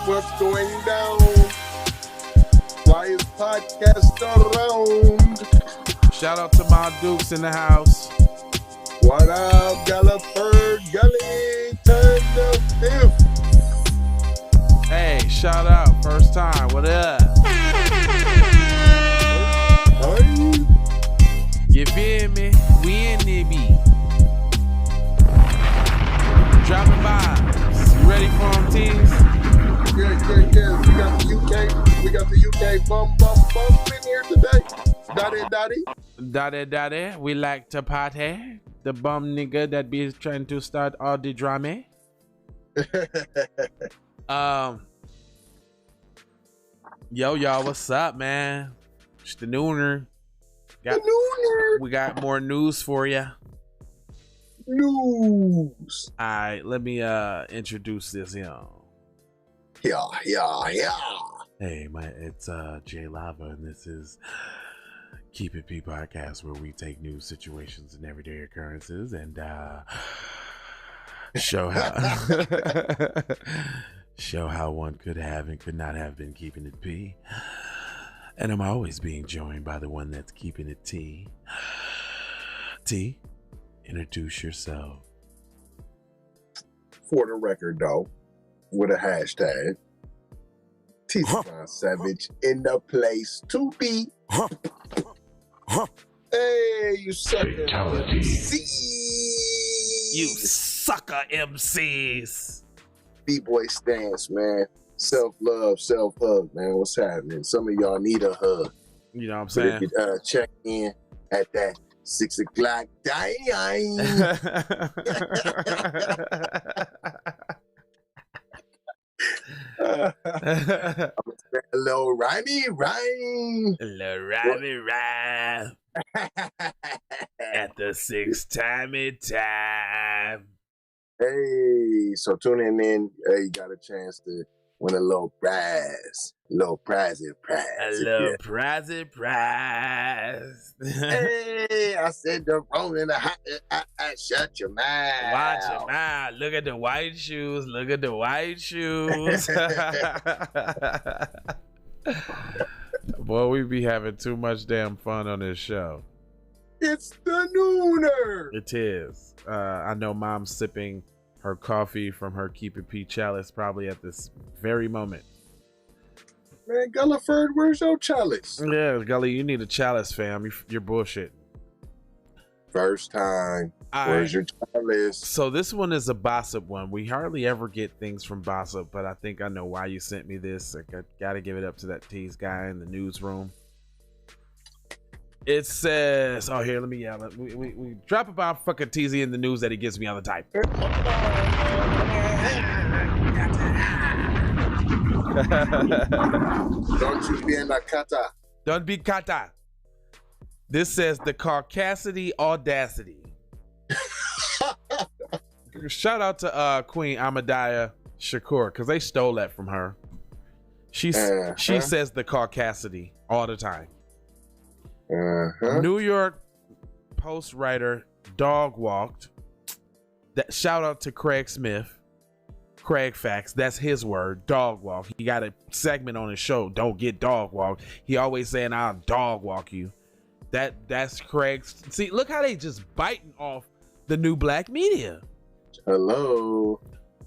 What's going down? Why is podcast around? Shout out to my Dukes in the house. What up, Gallagher? Gully, turn the fifth. Hey, shout out. First time. What up? Hey. You feel me? We in there, B. Dropping vibes. You ready for them, teams? Yeah. We got the UK bump in here today. Daddy. We like to party. The bum nigga that be trying to start all the drama. Yo, y'all, what's up, man? It's the Nooner. We got more news for you. News. All right, let me introduce this, yo. Yeah. Hey, it's Jay Lava, and this is Keep It P podcast, where we take news, situations, and everyday occurrences, and show how one could have and could not have been keeping it P. And I'm always being joined by the one that's keeping it T. T, introduce yourself. For the record, though, with a hashtag, T-John Savage in the place to be. Hey, you sucker MCs. You sucker MCs. B-boy stance, man. Self-love, self-hug, man. What's happening? Some of y'all need a hug. You know what I'm saying? But if you check in at that 6 o'clock time. A little rhymey rhyme. A little rhymey rhyme. At the 6th time. Hey, so tuning in, you got a chance to win a little prize. A little prize. A little prize. Hey, I said the wrong in the hot. I shut your mouth. Watch your mouth. Look at the white shoes. Boy, we be having too much damn fun on this show. It's the Nooner. It is. I know Mom's sipping her coffee from her Keep It P chalice probably at this very moment. Man, Gulliford, where's your chalice? Yeah, Gully, you need a chalice, fam. You're bullshit. First time. Where's your chalice? So this one is a Bossip one. We hardly ever get things from Bossip, but I think I know why you sent me this. I gotta give it up to that Tease guy in the newsroom. It says, oh, here, let me yell it. We drop about fucking TZ in the news that he gives me all the time. Don't you be in the kata. Don't be kata. This says the Caucasity Audacity. Shout out to Queen Ahmadiyya Shakur, because they stole that from her. She says the Caucasity all the time. New York Post writer dog walked. That shout out to Craig Smith. Craig Facts, that's his word, dog walk. He got a segment on his show, Don't Get Dog Walked. He always saying, I'll dog walk you. That's Craig's. See, look how they just biting off the new black media. Hello.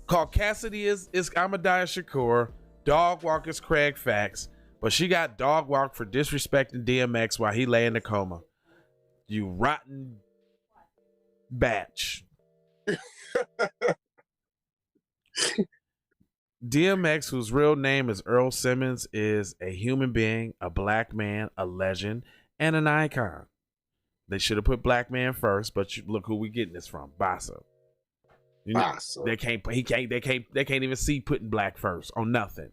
Caucasity is Ahmadiyya Shakur. Dog walk is Craig Facts. But she got dog walk for disrespecting DMX while he lay in the coma. You rotten batch. DMX, whose real name is Earl Simmons, is a human being, a black man, a legend, and an icon. They should have put black man first, but look who we getting this from, Bossa. Bossa. They can't even see putting black first on nothing.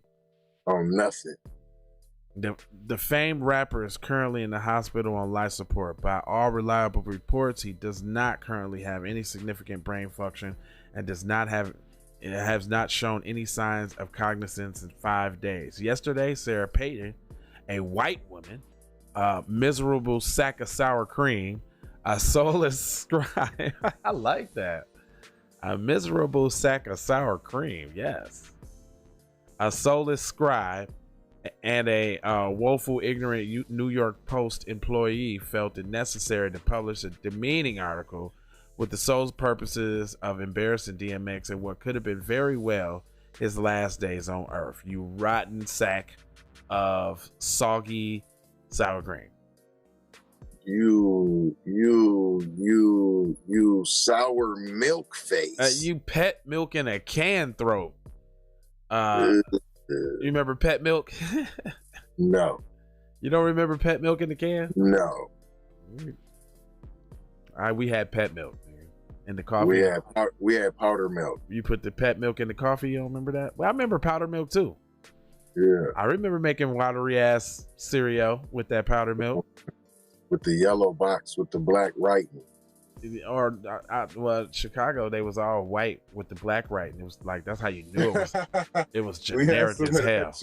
On nothing. The famed rapper is currently in the hospital on life support. By all reliable reports, he does not currently have any significant brain function and has not shown any signs of cognizance in 5 days. Yesterday, Sarah Payton, a white woman, a miserable sack of sour cream, a soulless scribe. I like that. A miserable sack of sour cream, yes. A soulless scribe and a woeful, ignorant New York Post employee felt it necessary to publish a demeaning article with the sole purposes of embarrassing DMX in what could have been very well his last days on Earth. You rotten sack of soggy sour cream. You sour milk face. You pet milk in a can throat. You remember pet milk? No. You don't remember pet milk in the can? No. We had pet milk in the coffee. We had powder milk. You put the pet milk in the coffee. You don't remember that? Well, I remember powder milk too. Yeah. I remember making watery ass cereal with that powder milk. With the yellow box with the black writing. Or well, Chicago, they was all white with the black writing. It was like, that's how you knew it was generic as hell.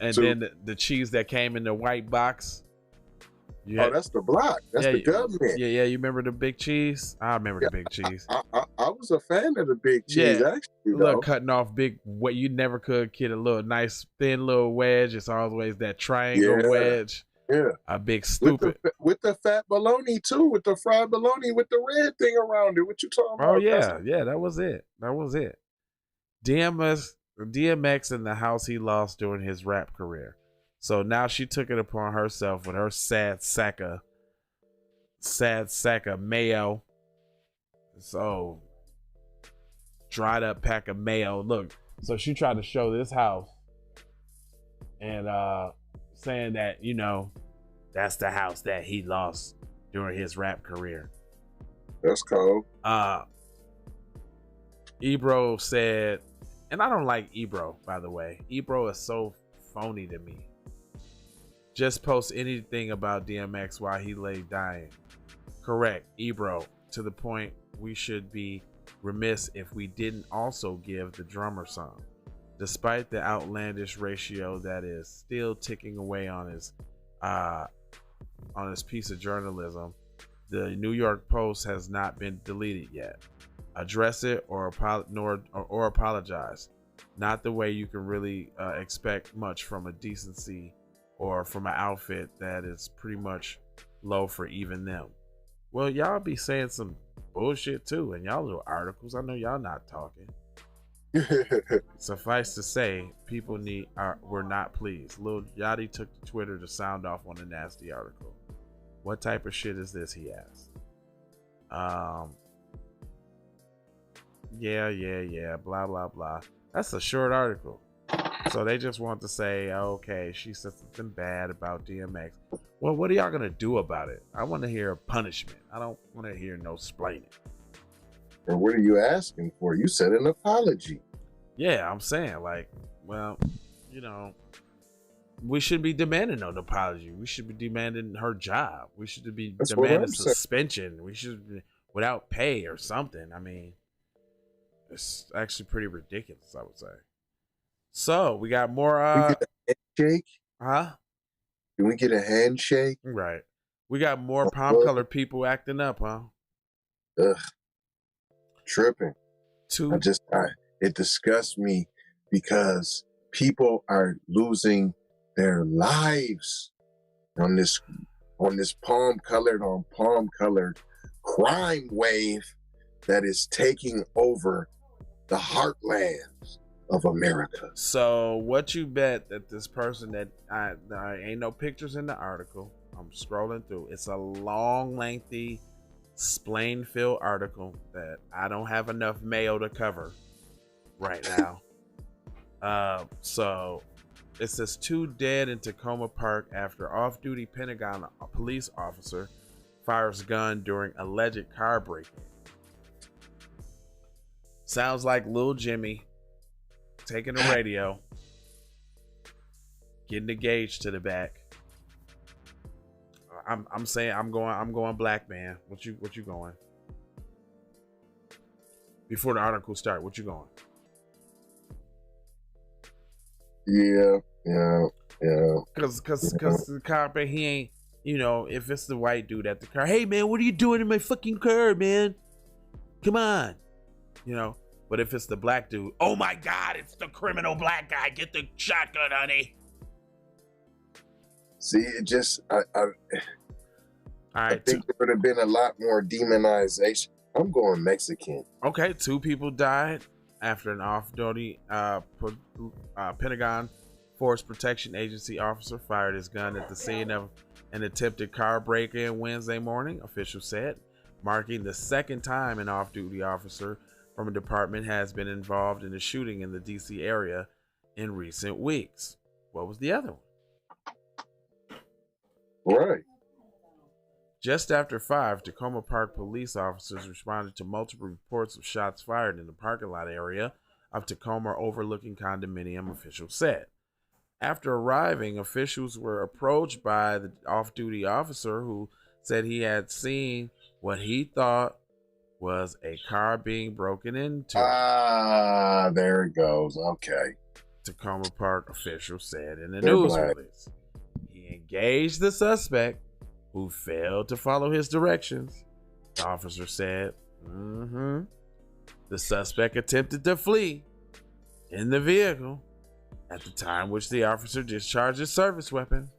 And then the cheese that came in the white box. That's the block. That's the government. Yeah. You remember the big cheese? I remember the big cheese. I was a fan of the big cheese, actually. Look, cutting off big, what you never could get a little nice thin little wedge. It's always that triangle wedge. Yeah. A big stupid. With the fat bologna too, with the fried bologna with the red thing around it. What you talking about? Oh yeah, that was it. DMX in the house he lost during his rap career. So now she took it upon herself with her sad sack of mayo. So dried up pack of mayo. Look, so she tried to show this house and saying that, that's the house that he lost during his rap career. That's cold. Ebro said, and I don't like Ebro, by the way. Ebro is so phony to me. Just post anything about DMX while he lay dying. Correct, Ebro, to the point we should be remiss if we didn't also give the drummer some. Despite the outlandish ratio that is still ticking away on his piece of journalism, the New York Post has not been deleted yet. Address it or apologize. Not the way you can really expect much from a decency or from an outfit that is pretty much low for even them. Well, y'all be saying some bullshit too. And y'all little articles, I know y'all not talking. Suffice to say, people were not pleased. Lil Yachty took to Twitter to sound off on a nasty article. What type of shit is this? He asked. Yeah, blah blah blah. That's a short article. So they just want to say, okay, she said something bad about DMX. Well, what are y'all gonna do about it? I want to hear punishment. I don't want to hear no splaining. And what are you asking for? You said an apology. Yeah, I'm saying, like, well, we should be demanding no apology. We should be demanding her job. We should be demanding suspension. We should be without pay or something. I mean, it's actually pretty ridiculous, I would say. So we got more. We get a handshake? Huh? Can we get a handshake? Right. We got more palm colored people acting up, huh? Ugh. Tripping. It disgusts me because people are losing their lives on this palm colored crime wave that is taking over the heartlands of America. So what you bet that this person that I ain't no pictures in the article. I'm scrolling through. It's a long, lengthy, splain-filled article that I don't have enough mail to cover right now. So it says 2 dead in Tacoma Park after off-duty Pentagon police officer fires gun during alleged car break-in. Sounds like Lil Jimmy taking the radio, getting the gauge to the back. I'm saying I'm going black, man. What you going? Before the article start, what you going? Yeah. Cause the cop, he ain't, if it's the white dude at the car, hey man, what are you doing in my fucking car, man? Come on. But if it's the black dude, oh my God, it's the criminal black guy. Get the shotgun, honey. See, it just, I think there would have been a lot more demonization. I'm going Mexican. Okay, 2 people died after an off-duty Pentagon Force Protection Agency officer fired his gun at the scene of an attempted car break-in Wednesday morning, officials said, marking the second time an off-duty officer from a department has been involved in a shooting in the DC area in recent weeks. What was the other one? Right. Just after 5, Tacoma Park police officers responded to multiple reports of shots fired in the parking lot area of Tacoma overlooking condominium, officials said. After arriving, officials were approached by the off-duty officer who said he had seen what he thought was a car being broken into. There it goes. Okay. Tacoma Park officials said in the news release. He engaged the suspect who failed to follow his directions. The officer said, the suspect attempted to flee in the vehicle at the time which the officer discharged his service weapon.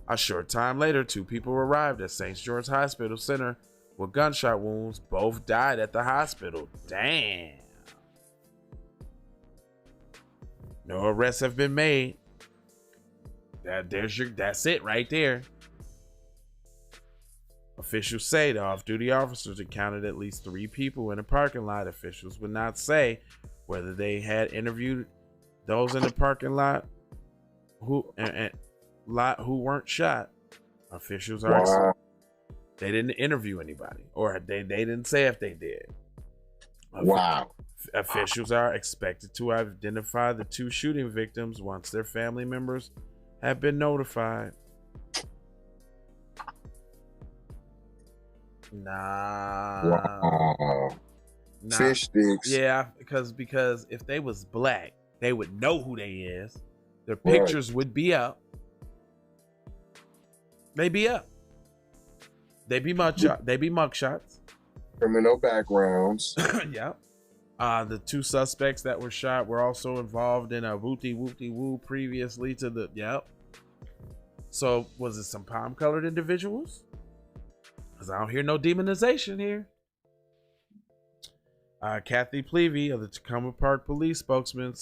A short time later, 2 people arrived at St. George Hospital Center with gunshot wounds. Both died at the hospital. Damn. No arrests have been made. That's it right there. Officials say the off-duty officers encountered at least 3 people in a parking lot. Officials would not say whether they had interviewed those in the parking lot who weren't shot. Officials are they didn't interview anybody, or they didn't say if they did. Officials are expected to identify the 2 shooting victims once their family members have been notified. Fish sticks. Yeah, because if they was black, they would know who they is. Their pictures would be up. They be up. They be mugshots. Criminal backgrounds. Yeah. The 2 suspects that were shot were also involved in a woo previously to the. Yep. So was it some palm colored individuals? Because I don't hear no demonization here. Kathy Plevy of the Tacoma Park Police spokesman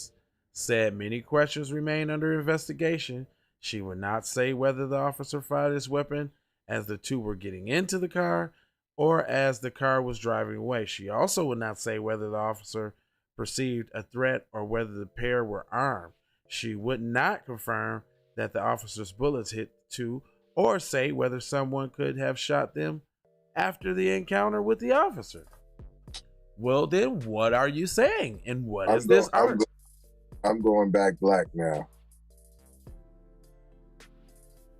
said many questions remain under investigation. She would not say whether the officer fired his weapon as the two were getting into the car or as the car was driving away. She also would not say whether the officer perceived a threat or whether the pair were armed. She would not confirm that the officer's bullets hit the two or say whether someone could have shot them after the encounter with the officer. Well, then what are you saying? And what is this art? I'm going back black now.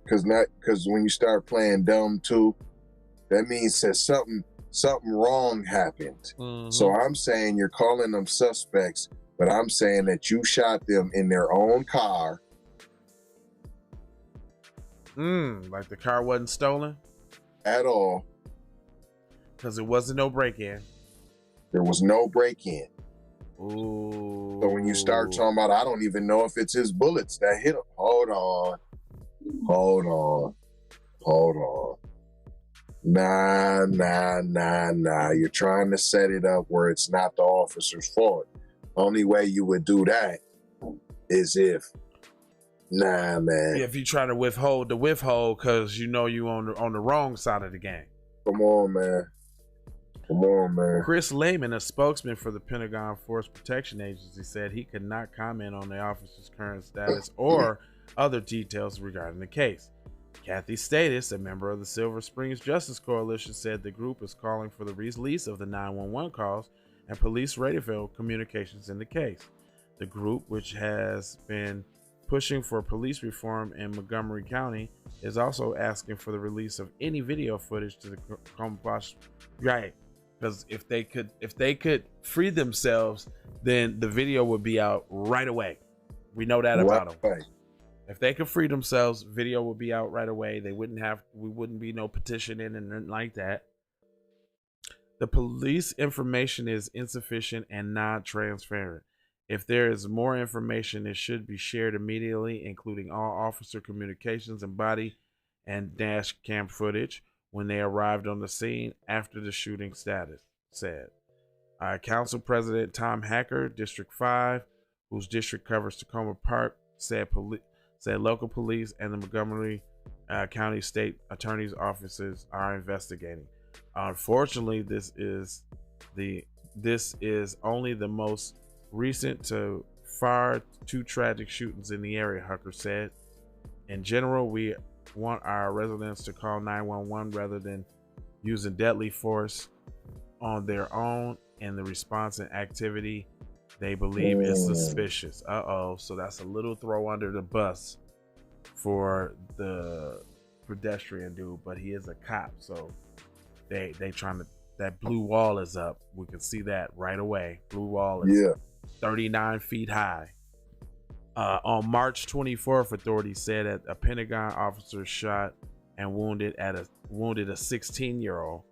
Because when you start playing dumb too, that means that something wrong happened. Mm-hmm. So I'm saying you're calling them suspects, but I'm saying that you shot them in their own car. Like the car wasn't stolen? At all. Because it wasn't no break-in. There was no break-in. Ooh. So when you start talking about, I don't even know if it's his bullets that hit him. Hold on. Nah. You're trying to set it up where it's not the officer's fault. Only way you would do that is if, man. If you try to withhold because you know you on the wrong side of the game. Come on, man. Chris Lehman, a spokesman for the Pentagon Force Protection Agency, said he could not comment on the officer's current status or other details regarding the case. Kathy Status, a member of the Silver Springs Justice Coalition, said the group is calling for the release of the 911 calls and police radio communications in the case. The group, which has been pushing for police reform in Montgomery County, is also asking for the release of any video footage to the right. Because if they could free themselves, then the video would be out right away. We know that about them. If they could free themselves, video would be out right away. We wouldn't be no petitioning and nothing like that. The police information is insufficient and not transparent. If there is more information, it should be shared immediately, including all officer communications and body and dash cam footage when they arrived on the scene after the shooting status said. Council President Tom Hacker, District 5, whose district covers Tacoma Park, said local police and the Montgomery County State Attorney's offices are investigating. Unfortunately, this is only the most recent to far two tragic shootings in the area, Hacker said. In general, we want our residents to call 911 rather than using deadly force on their own, and the response and activity they believe is suspicious. So that's a little throw under the bus for the pedestrian dude, but he is a cop, so they trying to, that blue wall is up. We can see that right away. Blue wall is 39 feet high. On March 24th, authorities said that a Pentagon officer shot and wounded a 16-year-old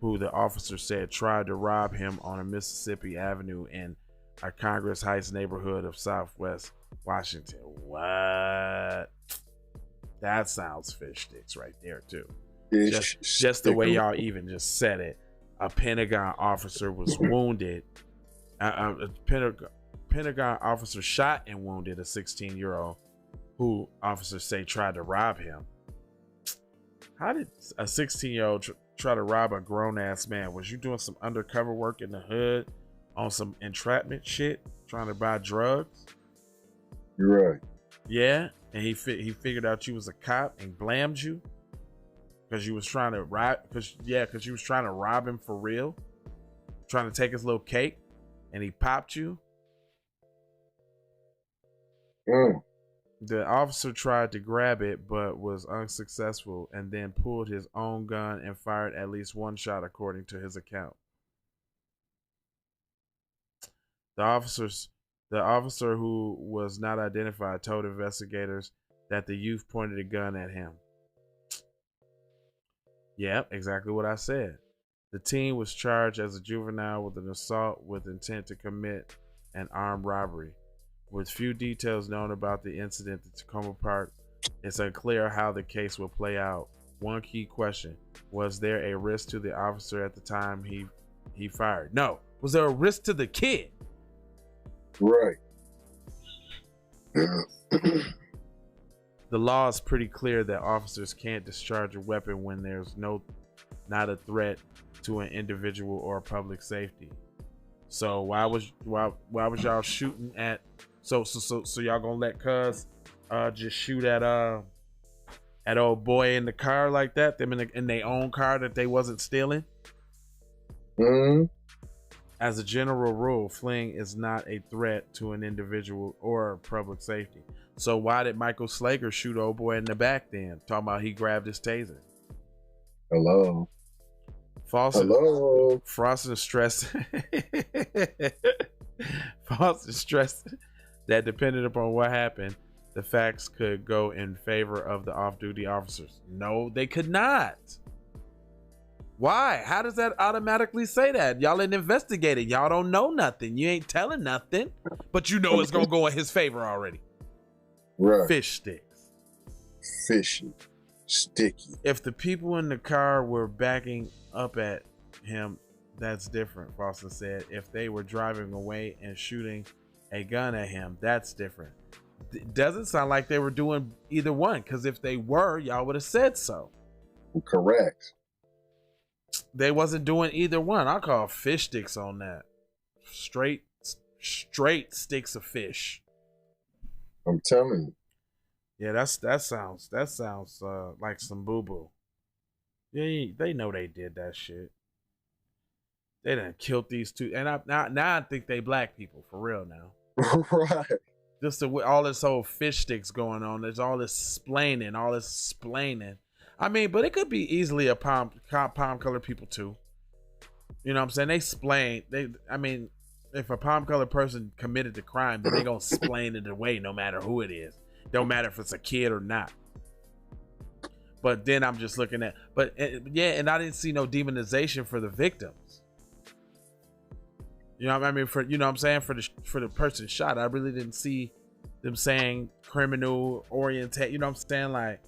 who the officer said tried to rob him on a Mississippi Avenue in a Congress Heights neighborhood of Southwest Washington. What? That sounds fish sticks right there too. Just the way y'all even just said it. A Pentagon officer was wounded. Pentagon officer shot and wounded a 16-year-old who officers say tried to rob him. How did a 16-year-old try to rob a grown-ass man? Was you doing some undercover work in the hood on some entrapment shit, trying to buy drugs? You're right. Yeah, and he figured out you was a cop and blamed you because you was trying to rob. Because you was trying to rob him for real, trying to take his little cake, and he popped you. The officer tried to grab it but was unsuccessful and then pulled his own gun and fired at least one shot, according to his account. The officer who was not identified told investigators that the youth pointed a gun at him. Yep, exactly what I said. The teen was charged as a juvenile with an assault with intent to commit an armed robbery. With few details known about the incident at Tacoma Park, it's unclear how the case will play out. One key question: was there a risk to the officer at the time he fired? No, Was there a risk to the kid? Right. The law is pretty clear that officers can't discharge a weapon when there's not a threat to an individual or public safety. So why was y'all shooting at? So y'all gonna let cuz just shoot at old boy in the car like that? Them in their own car that they wasn't stealing? Mm-hmm. As a general rule, fleeing is not a threat to an individual or public safety. So why did Michael Slager shoot old boy in the back then? Talking about he grabbed his taser. Hello. Frost stressed that depending upon what happened, the facts could go in favor of the off-duty officers. No, they could not. Why? How does that automatically say that? Y'all ain't investigating. Y'all don't know nothing. You ain't telling nothing, but you know it's gonna go in his favor already. Right. Fish sticks. Fishy. Sticky. If the people in the car were backing up at him, that's different, Foster said. If they were driving away and shooting a gun at him, that's different. It doesn't sound like they were doing either one, because if they were, y'all would have said so. Correct. They wasn't doing either one. I call fish sticks on that. Straight sticks of fish. I'm telling you. Yeah, that sounds like some boo-boo. Yeah, they know they did that shit. They done killed these two, and now I think they black people for real now. Right. Just all this whole fish sticks going on. There's all this splaining. I mean, but it could be easily a palm colored people too. You know what I'm saying? They splain. If a palm colored person committed the crime, then they gonna splain it away no matter who it is. Don't matter if it's a kid or not. But then I'm just looking at, and I didn't see no demonization for the victims. You know what I mean? For the person shot, I really didn't see them saying criminal oriented. You know what I'm saying? Like,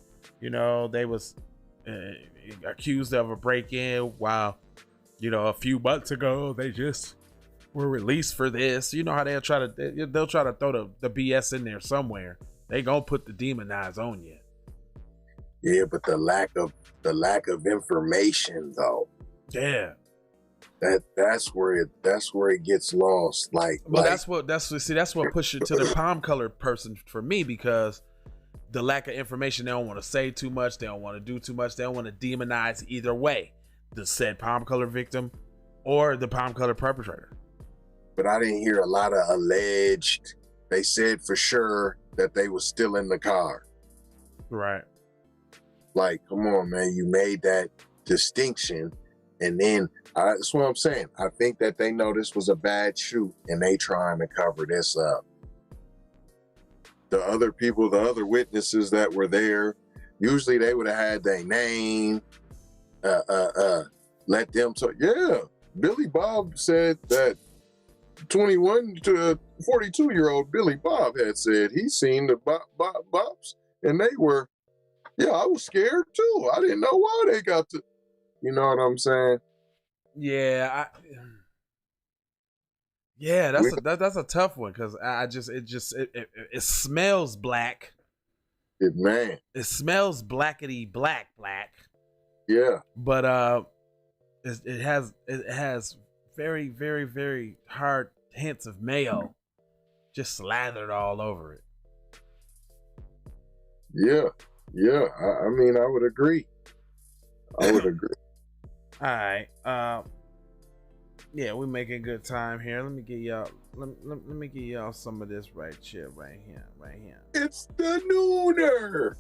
you know, they was accused of a break-in while, you know, a few months ago they just were released for this. You know how they'll try to throw the BS in there somewhere. They gonna put the demonize on you. Yeah, but the lack of information though. Yeah. That's where it gets lost. That's what pushed it to the palm colored person for me, because the lack of information, they don't want to say too much, they don't want to do too much, they don't want to demonize either way, the said palm color victim or the palm color perpetrator. But I didn't hear a lot of alleged. They said for sure that they was still in the car. Right. Like, come on, man, you made that distinction, and then that's what I'm saying. I think that they know this was a bad shoot, and they trying to cover this up. The other people, the other witnesses that were there, usually they would have had their name, let them talk. Yeah, Billy Bob said that 21 to 42-year-old Billy Bob had said he seen the Bobs, and they were, yeah, I was scared too. I didn't know why they got to, you know what I'm saying? Yeah, that's a tough one, because it smells black. It smells blackety black. Yeah, but it has very, very, very hard hints of mayo just slathered all over it. Yeah. I mean, I would agree. All right. Yeah, we're making good time here. Let me give y'all some of this right here. It's the nooner.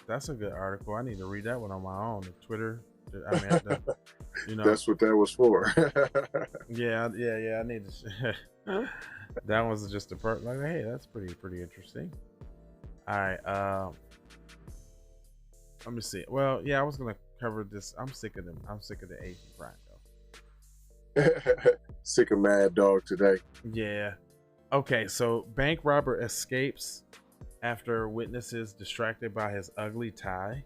That's a good article. I need to read that one on my own. Twitter. I mean, you know, that's what that was for. yeah. I need to. That was just a part. Like, hey, that's pretty interesting. All right. Let me see. Well, yeah, I was gonna cover this. I'm sick of them. I'm sick of the Asian crime though. Sick of Mad Dog today. Yeah. Okay, so bank robber escapes after witnesses distracted by his ugly tie.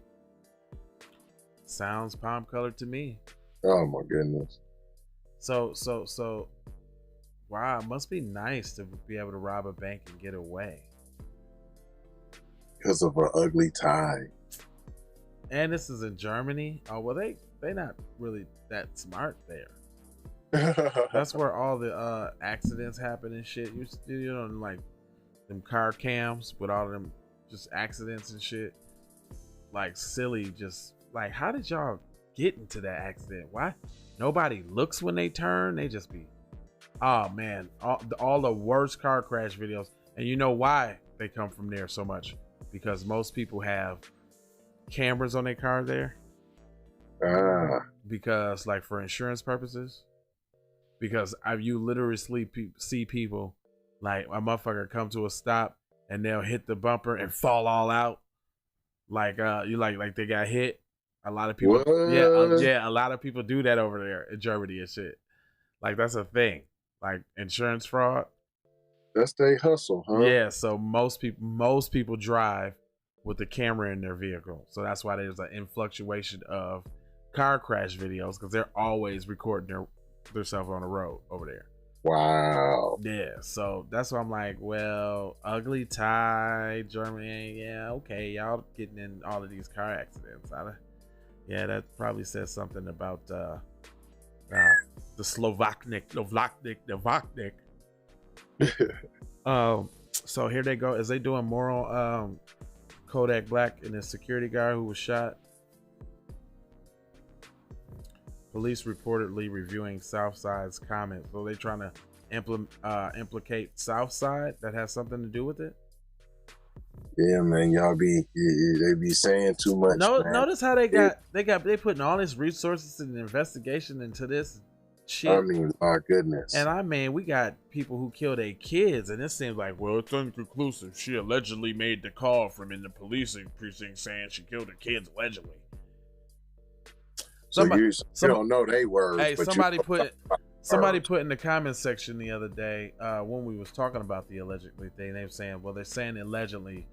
Sounds palm colored to me. Oh my goodness. So wow, it must be nice to be able to rob a bank and get away. Because of an ugly tie. And this is in Germany. Oh well, they not really that smart there. That's where all the accidents happen and shit. You know, like them car cams with all of them just accidents and shit. Like silly, just like, how did y'all get into that accident? Why nobody looks when they turn? They just be, oh man, all the worst car crash videos. And you know why they come from there so much? Because most people have cameras on their car there. Because like for insurance purposes. Because you literally see people like a motherfucker come to a stop and they'll hit the bumper and fall all out. Like you like they got hit. A lot of people, yeah, a lot of people do that over there in Germany and shit. Like that's a thing. Like insurance fraud. That's their hustle, huh? Yeah. So most people drive with the camera in their vehicle. So that's why there's an influctuation of car crash videos, because they're always recording themselves on the road over there. Wow. Yeah, so that's why I'm like, well, ugly tie, Germany, yeah, okay, y'all getting in all of these car accidents. Yeah, that probably says something about the Slovaknik. So here they go. Is they doing moral Kodak Black and his security guard who was shot? Police reportedly reviewing Southside's comments. So they trying to implicate Southside? That has something to do with it? Yeah, man, they be saying too much. Notice how they putting all this resources and investigation into this shit. I mean, my goodness. And we got people who kill their kids, and it seems like, well, it's inconclusive. She allegedly made the call from in the policing precinct saying she killed her kids allegedly. You don't know they words. Hey, somebody put in the comments section the other day when we was talking about the allegedly thing. They were saying, well, they're saying allegedly,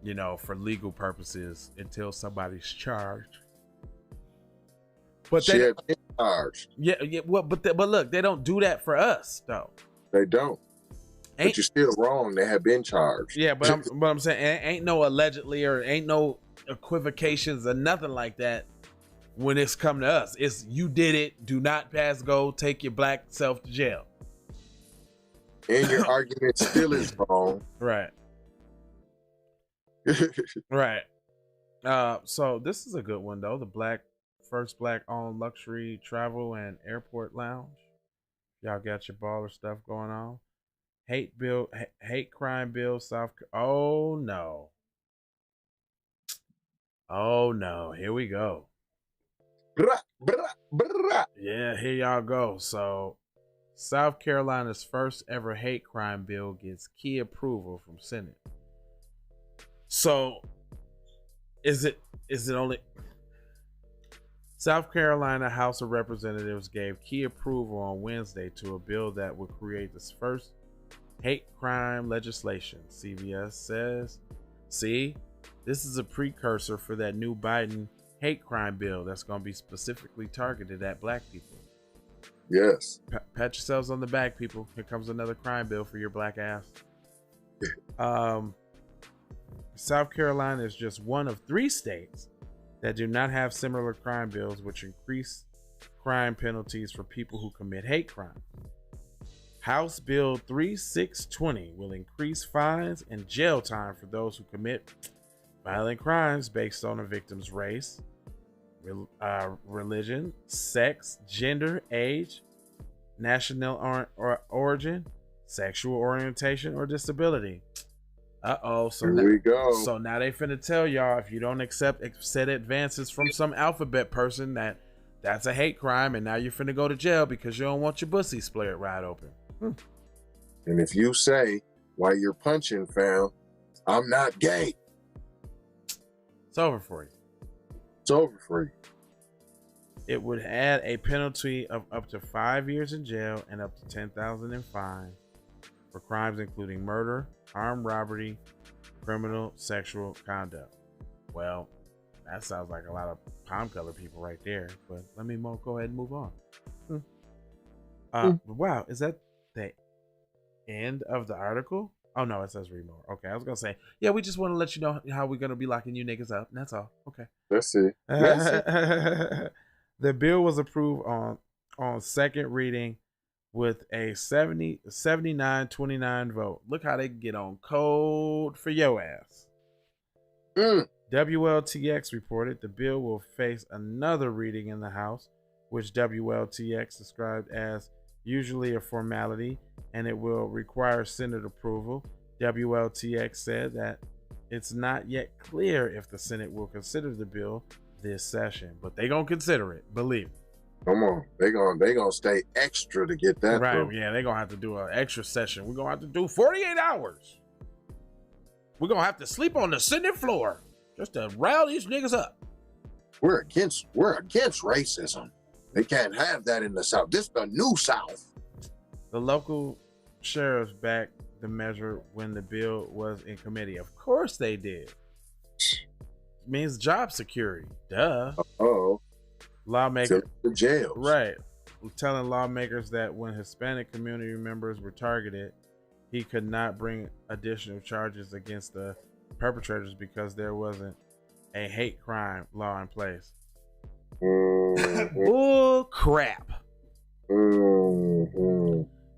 you know, for legal purposes until somebody's charged. But she had been charged. Yeah. Well, but look, they don't do that for us though. They don't. But you're still wrong. They have been charged. Yeah, but I'm saying ain't no allegedly or ain't no equivocations or nothing like that. When it's come to us, it's you did it. Do not pass go. Take your black self to jail. And your argument still is wrong. Right. Right. So this is a good one though. The first black-owned luxury travel and airport lounge. Y'all got your baller stuff going on. Hate crime bill. Oh no. Oh no. Here we go. Yeah, here y'all go. So South Carolina's first ever hate crime bill gets key approval from Senate. So is it only South Carolina House of Representatives gave key approval on Wednesday to a bill that would create this first hate crime legislation. CBS says, see, this is a precursor for that new Biden hate crime bill that's going to be specifically targeted at black people. Yes. Pat yourselves on the back, people. Here comes another crime bill for your black ass. South Carolina is just one of 3 states that do not have similar crime bills which increase crime penalties for people who commit hate crime. House Bill 3620 will increase fines and jail time for those who commit violent crimes based on a victim's race, religion, sex, gender, age, national origin, sexual orientation, or disability. So here we go. So now they finna tell y'all if you don't accept said advances from some alphabet person that's a hate crime, and now you're finna go to jail because you don't want your pussy split wide open. And if you say while you're punching, fam, I'm not gay, it's over for you. It's over for you. It would add a penalty of up to 5 years in jail and up to $10,000 in fine for crimes including murder, armed robbery, criminal sexual conduct. Well, That sounds like a lot of palm color people right there. But let me go ahead and move on. Wow, is that the end of the article? Oh no, it says read more. Okay, I was gonna say, yeah, we just want to let you know how we're gonna be locking you niggas up. That's all. Okay. That's it. That's it. The bill was approved on second reading with a 79-29 vote. Look how they get on code for your ass. WLTX reported the bill will face another reading in the House, which WLTX described as usually a formality, and it will require Senate approval. WLTX said that it's not yet clear if the Senate will consider the bill this session, but they gonna consider it, believe me. Come on, they gonna stay extra to get that right. through. Yeah, they gonna have to do an extra session. We're gonna have to do 48 hours. We're gonna have to sleep on the Senate floor just to rile these niggas up. We're against racism. They can't have that in the South. This is the new South. The local sheriffs backed the measure when the bill was in committee. Of course they did. It means job security. Duh. Oh. Lawmakers. The jails. Right. Telling lawmakers that when Hispanic community members were targeted, he could not bring additional charges against the perpetrators because there wasn't a hate crime law in place. Bull crap.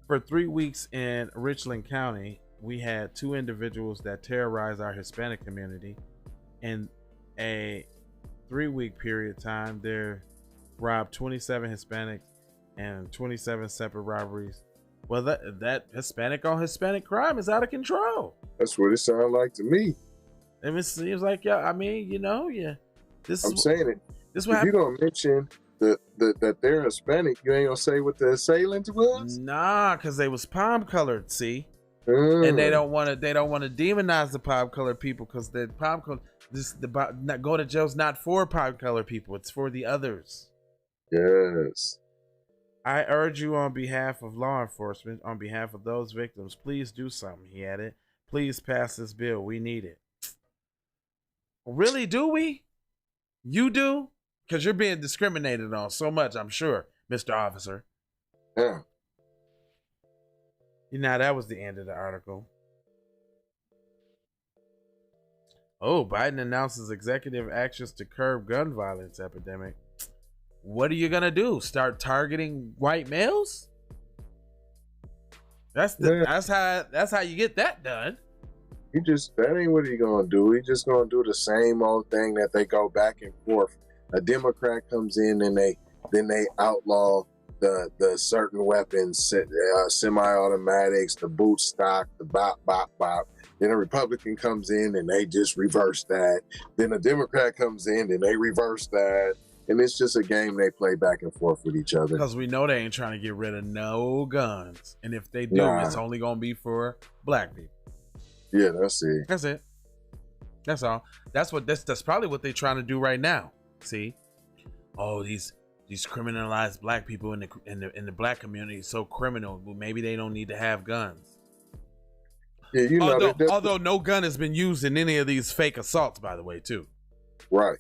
For 3 weeks in Richland County, we had 2 individuals that terrorized our Hispanic community. In a 3-week period of time, they robbed 27 Hispanics and 27 separate robberies. Well, that Hispanic on Hispanic crime is out of control. That's what it sounds like to me. And it seems like, yeah, I mean, you know, yeah. I'm saying it. This if you don't mention that they're Hispanic, you ain't gonna say what the assailant was? Nah, because they was palm colored, see? And they don't want to demonize the palm colored people because the palm color go to jail's not for palm colored people, it's for the others. Yes. I urge you on behalf of law enforcement, on behalf of those victims, please do something, he added. Please pass this bill. We need it. Really, do we? You do? Because you're being discriminated on so much, I'm sure, Mr. Officer. Yeah. You know, that was the end of the article. Oh, Biden announces executive actions to curb gun violence epidemic. What are you gonna do? Start targeting white males? That's how you get that done. That ain't what he gonna do. He just gonna do the same old thing that they go back and forth. A Democrat comes in and they outlaw the certain weapons, semi-automatics, the boot stock, the bop bop bop. Then a Republican comes in and they just reverse that. Then a Democrat comes in and they reverse that. And it's just a game they play back and forth with each other. Because we know they ain't trying to get rid of no guns. And if they do, it's only going to be for black people. Yeah, that's it. That's it. That's all. That's probably what they're trying to do right now. See? Oh, these criminalized black people in the black community is so criminal. Well, maybe they don't need to have guns. Yeah, you know. Although no gun has been used in any of these fake assaults, by the way, too. Right.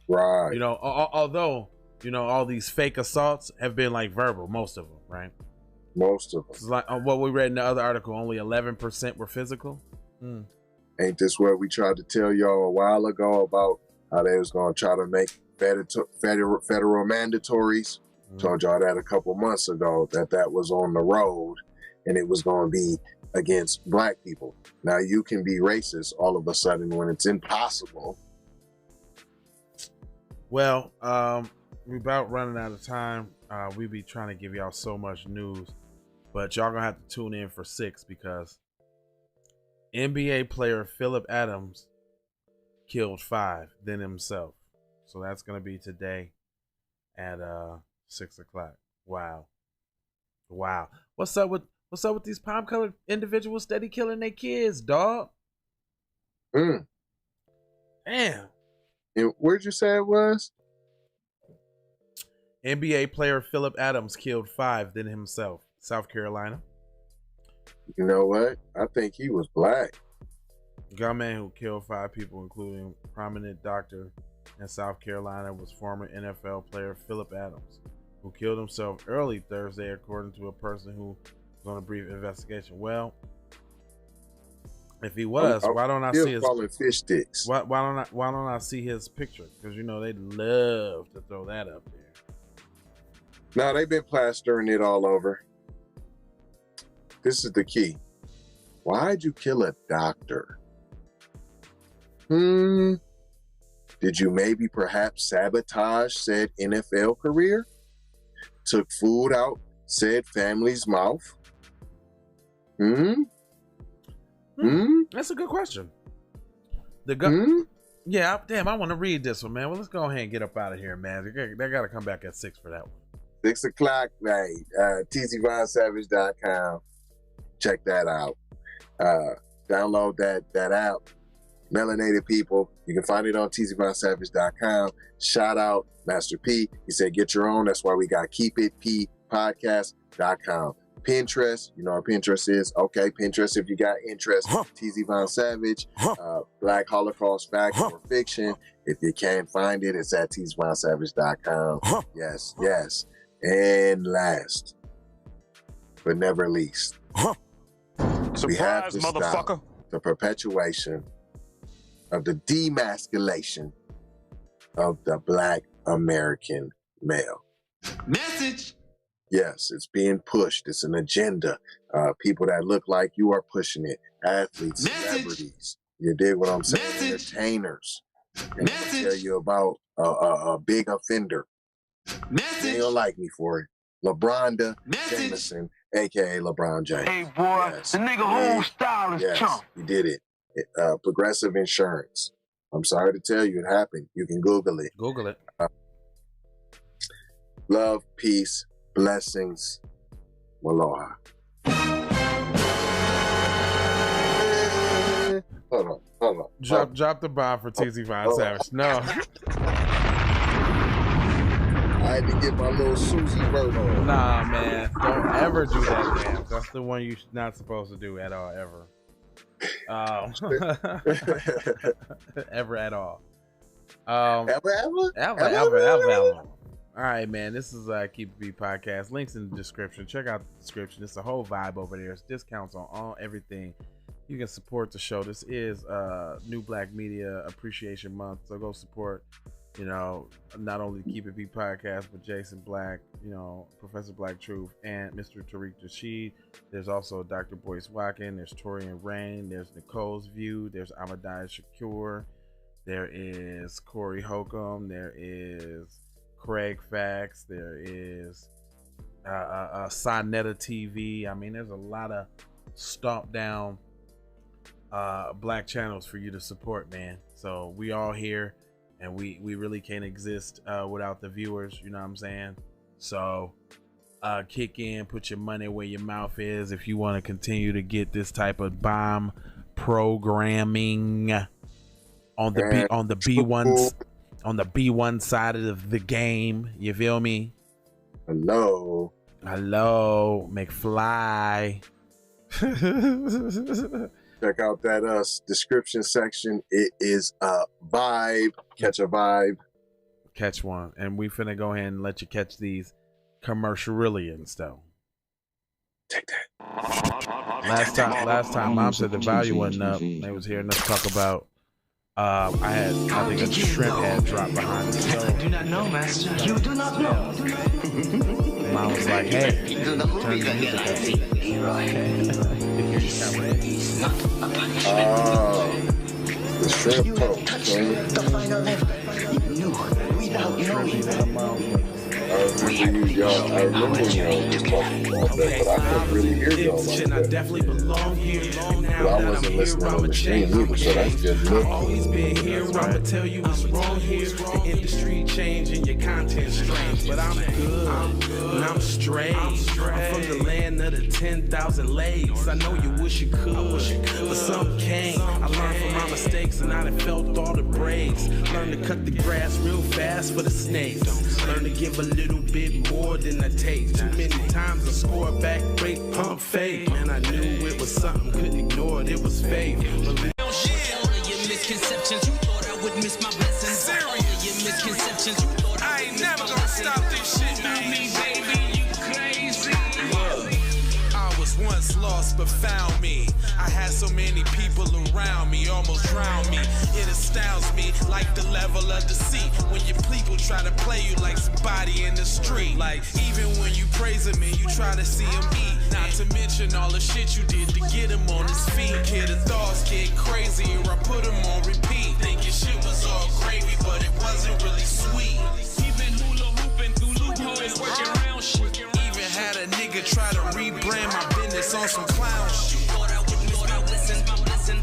You know, although, you know, all these fake assaults have been like verbal, most of them, right? Most of them. It's like what we read in the other article, only 11% were physical. Ain't this what we tried to tell y'all a while ago about how they was going to try to make federal mandatories? Told y'all that a couple months ago that was on the road and it was going to be against black people. Now you can be racist all of a sudden when it's impossible. Well, we're about running out of time. We be trying to give y'all so much news, but y'all gonna have to tune in for 6 because NBA player Phillip Adams killed 5, then himself. So that's gonna be today at 6 o'clock. Wow. What's up with these palm colored individuals steady killing their kids, dog? Damn. And where'd you say it was? NBA player Phillip Adams killed 5, then himself. South Carolina. You know what? I think he was black. Gunman who killed 5 people, including prominent doctor in South Carolina, was former NFL player Philip Adams, who killed himself early Thursday, according to a person who was on a brief investigation. Well, if he was, why don't I see his fish sticks? Why don't I see his picture? Because they love to throw that up there. No, they've been plastering it all over. This is the key. Why'd you kill a doctor? Did you maybe perhaps sabotage said NFL career? Took food out said family's mouth? That's a good question. Yeah, damn, I want to read this one, man. Well, let's go ahead and get up out of here, man. They got to come back at 6 for that one. 6 o'clock, right? tzvonsavage.com. Check that out. Download that app. Melanated people. You can find it on tzvonsavage.com. Shout out Master P. He said, get your own. That's why we got keepitppodcast.com. Pinterest, you know what Pinterest is. Okay, Pinterest, if you got interest, TZ Von Savage, Black Holocaust Fact or Fiction. If you can't find it, it's at tzvonsavage.com. Yes. And last, but never least, we have to stop the perpetuation of the demasculation of the Black American male. Message. Yes, it's being pushed. It's an agenda. People that look like you are pushing it. Athletes, celebrities. You dig what I'm saying? Entertainers. And I'm gonna tell you about a big offender. They don't like me for it. LeBronda Jameson, aka LeBron James. Hey boy, the nigga whole style is chump. You did it. Progressive Insurance. I'm sorry to tell you, it happened. You can Google it. Google it. Love, peace, blessings, Aloha. Hold on. Drop the bomb for TZ Von Savage. No. I had to get my little Susie bird on. Nah, man. Don't ever do that, man. That's the one you're not supposed to do at all, ever. Ever at all. Ever. All right, man. This is Keep It Beat Podcast. Links in the description. Check out the description. It's a whole vibe over there. It's discounts on everything. You can support the show. This is New Black Media Appreciation Month, so go support. Not only the Keep It Beat Podcast, but Jason Black, Professor Black Truth, and Mr. Tariq Rashid. There's also Dr. Boyce Watkins. There's Torian Rain. There's Nicole's View. There's Ahmadiyah Shakur. There is Corey Holcomb. There is Craig Fax. There is Sonetta TV. I mean, there's a lot of stomp down black channels for you to support, man. So we all here. And we really can't exist without the viewers, you know what I'm saying? So kick in, put your money where your mouth is if you want to continue to get this type of bomb programming on the B1 side of the game. You feel me? Hello, McFly. Check out that description section. It is a vibe. Catch a vibe. Catch one. And we finna go ahead and let you catch these commercialians though. Take that. Last time Mom said the value wasn't up. They was hearing us talk about I think a shrimp had dropped behind the stove. I do not know, master. You do not know. Mom was like, hey, turn the music up. The shrimp toast. The final level. You without knowing. I remember y'all just talking about that, but I couldn't really hear y'all like that. But I wasn't listening on the stream either, so that's just me. Always been here, I'ma tell you what's wrong here. The industry changing, your content strange, but I'm good, and I'm straight. I'm from the land of the 10,000 lakes. I know you wish you could, but some can't. I learned from my mistakes, and I done felt all the breaks. Learn to cut the grass real fast for the snakes. Learn to give a little bit more than I take. Too many times I score back, break, pump, fake. Man, I knew it was something, couldn't ignore it, it was fake. But misconceptions, you thought I would miss my blessings. Serious. All of your misconceptions, you thought I ain't never gonna stop this shit, man. Me, baby, you crazy. Look, I was once lost but found me. I had so many people around me, almost drowned me. It astounds me like the level of deceit when your people try to play you like somebody in the street. Like even when you praising me, you try to see him eat. Not to mention all the shit you did to get him on his feet. Kid, the thoughts get crazier, I put him on repeat. Thinking shit was all gravy, but it wasn't really sweet. Even hula hooping through loopholes, working around shit. Even had a nigga try to rebrand my business on some clown shit. Thought I would miss my blessings, my blessing.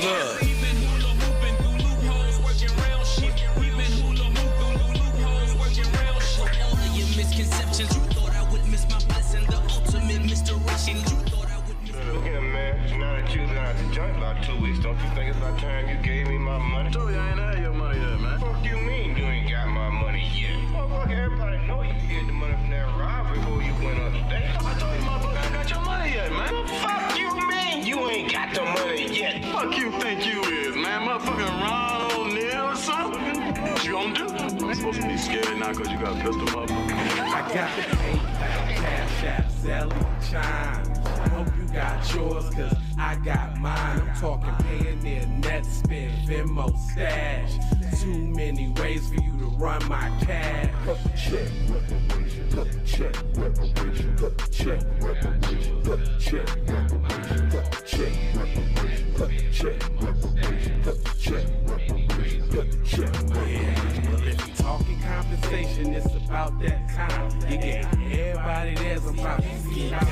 Look. Even hula hooping through loopholes, working around shit. Even hula hooping through loopholes, working around shit. All of your misconceptions, you thought I would miss my blessing. The ultimate misdirection, you thought I would miss. Look here, man. Now that you've been out the joint about 2 weeks, don't you think it's about time you gave me my money? I told you I ain't had your money yet, man. Fuck you mean you ain't got my money yet? Motherfucker, everybody know you get the money from that robbery before you went up today. I told you, motherfucker, I got your money yet, man. Fuck you mean you ain't got the money yet? Fuck you think you is, man? Motherfucking Ron O'Neal or something? What you gonna do? I'm supposed to be scared now because you got a pistol, motherfucker. I got the PayPal, Cash App, Zelly, Chime. I hope you got yours, cause I got mine. I'm talking Payoneer, Netspin, Venmo, Stash. Too many ways for you to run my cash. Check reparation, check reparation, check reparation, check reparation, check reparation, check reparation, check reparation, check. Yeah, well if you talking compensation, it's about that time. You get everybody there's about to get down.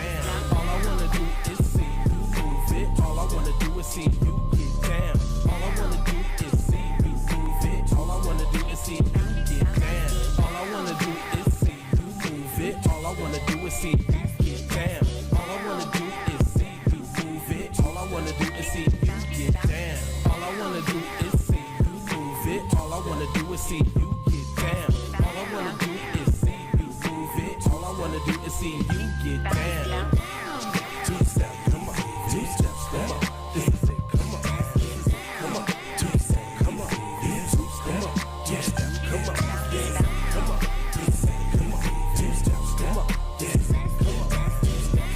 All I wanna do is see you move it. All I wanna do is see you get down. All I wanna do is see you move it. All I wanna do is see you get down. All I wanna do is see you move it. All I wanna do is see you get down. All I wanna do is see you move it. All I wanna do is see you get down. All I wanna do is see you move it. All I wanna do is see you get down. All I wanna do is see you move it. All I wanna do is see you get down. Two steps, come on. Two steps, come on. This is it, come on. This is it, come on. Two steps, come on. Yeah, two steps, come on. Two steps, come on. Yeah, come on. Two steps, come on. Two steps, come on. Yeah,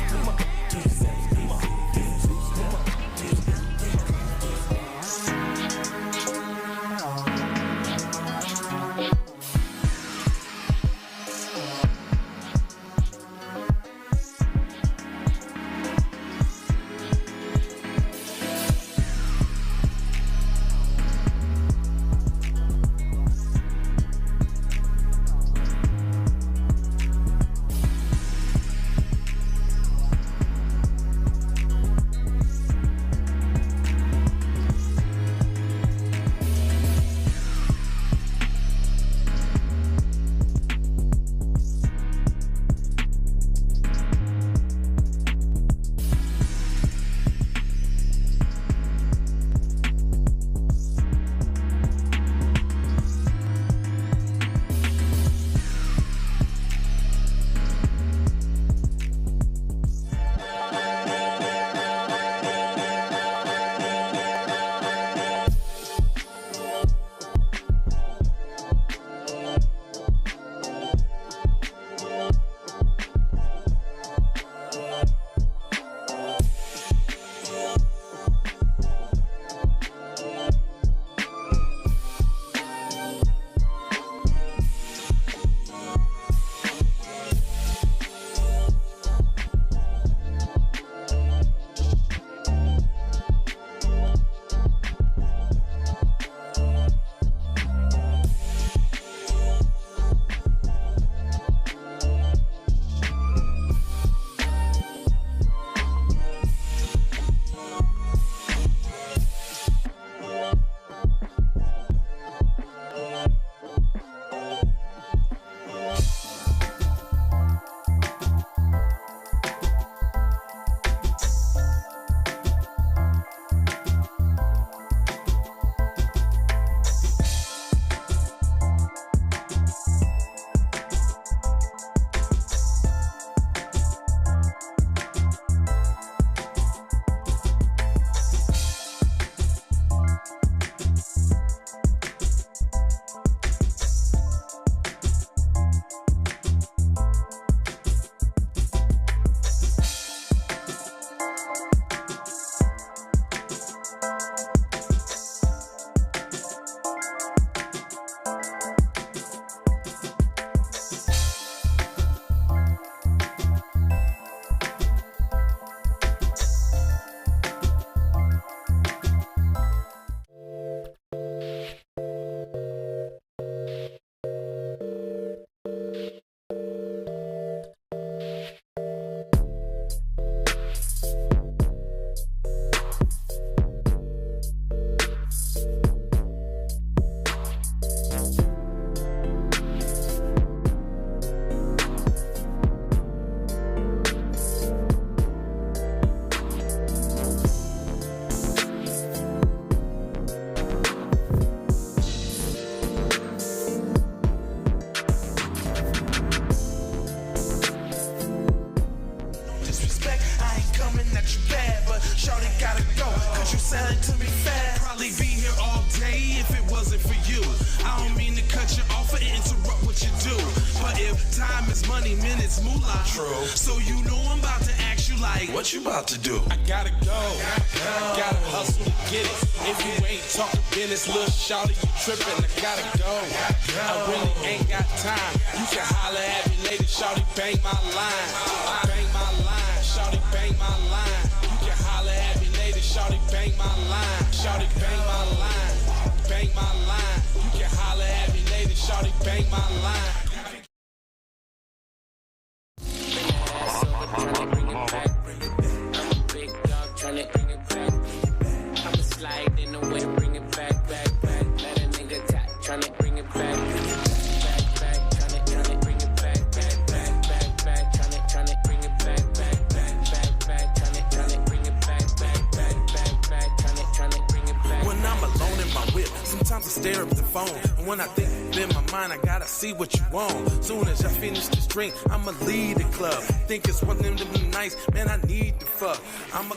come on. Two steps, come on. Two steps, come on. Yeah, two steps, come on. Two steps, coming at you bad, but shorty gotta go, cause you sound to me fast. Probably be here all day if it wasn't for you. I don't mean to cut you off or interrupt what you do, but if time is money, minutes moolah. True. So you know I'm about to ask you like, what you about to do? I gotta go, gotta hustle to get it. If you ain't talking business, little shawty, you tripping. I gotta go, I really ain't got time. You can holler at me later, shawty, bang my line. Bang my line, shawty, bang my line. You can holler at me later, shawty, bang my line. Shawty, bang my line, bang my line. You can holler at me later, shawty, bang my line. Sometimes I stare at the phone, and when I think in my mind, I gotta see what you want. Soon as I finish this drink, I'ma leave the club. Think it's one of them nights, man, I need to fuck. I'm a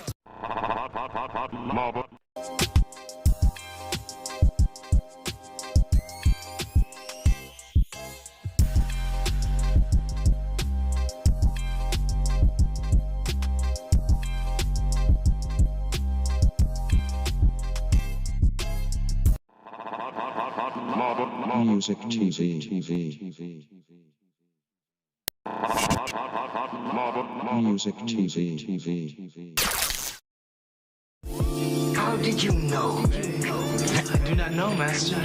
Music TV. Music TV. How did you know? I do not know, Master.